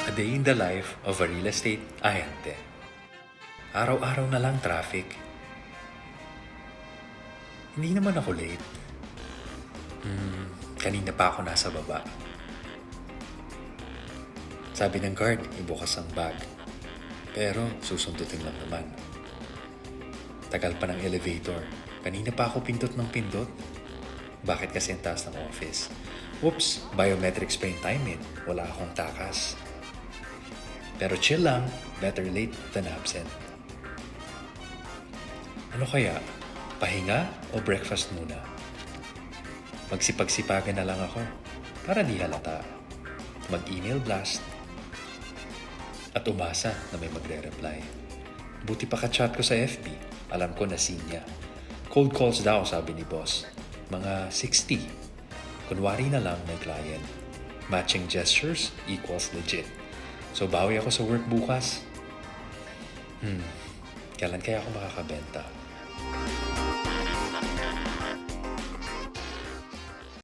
A day in the life of a real estate ahente. Araw-araw na lang traffic. Hindi naman ako late. Kanina pa ako nasa baba. Sabi ng guard, ibukas ang bag. Pero susundutin lang naman. Tagal pa ng elevator. Kanina pa ako pindot ng pindot. Bakit kasi ang taas ng office? Oops, biometrics pa yung time in. Wala akong takas. Pero chill lang, better late than absent. Ano kaya? Pahinga o breakfast muna? Magsipag-sipagan na lang ako para di halata. Mag-email blast at umasa na may magre-reply. Buti pa ka-chat ko sa FB. Alam ko na sinya. Cold calls daw, sabi ni boss. Mga 60. Kunwari na lang may client. Matching gestures equals legit. So bawi ako sa work bukas. Kailan kaya ako makakabenta?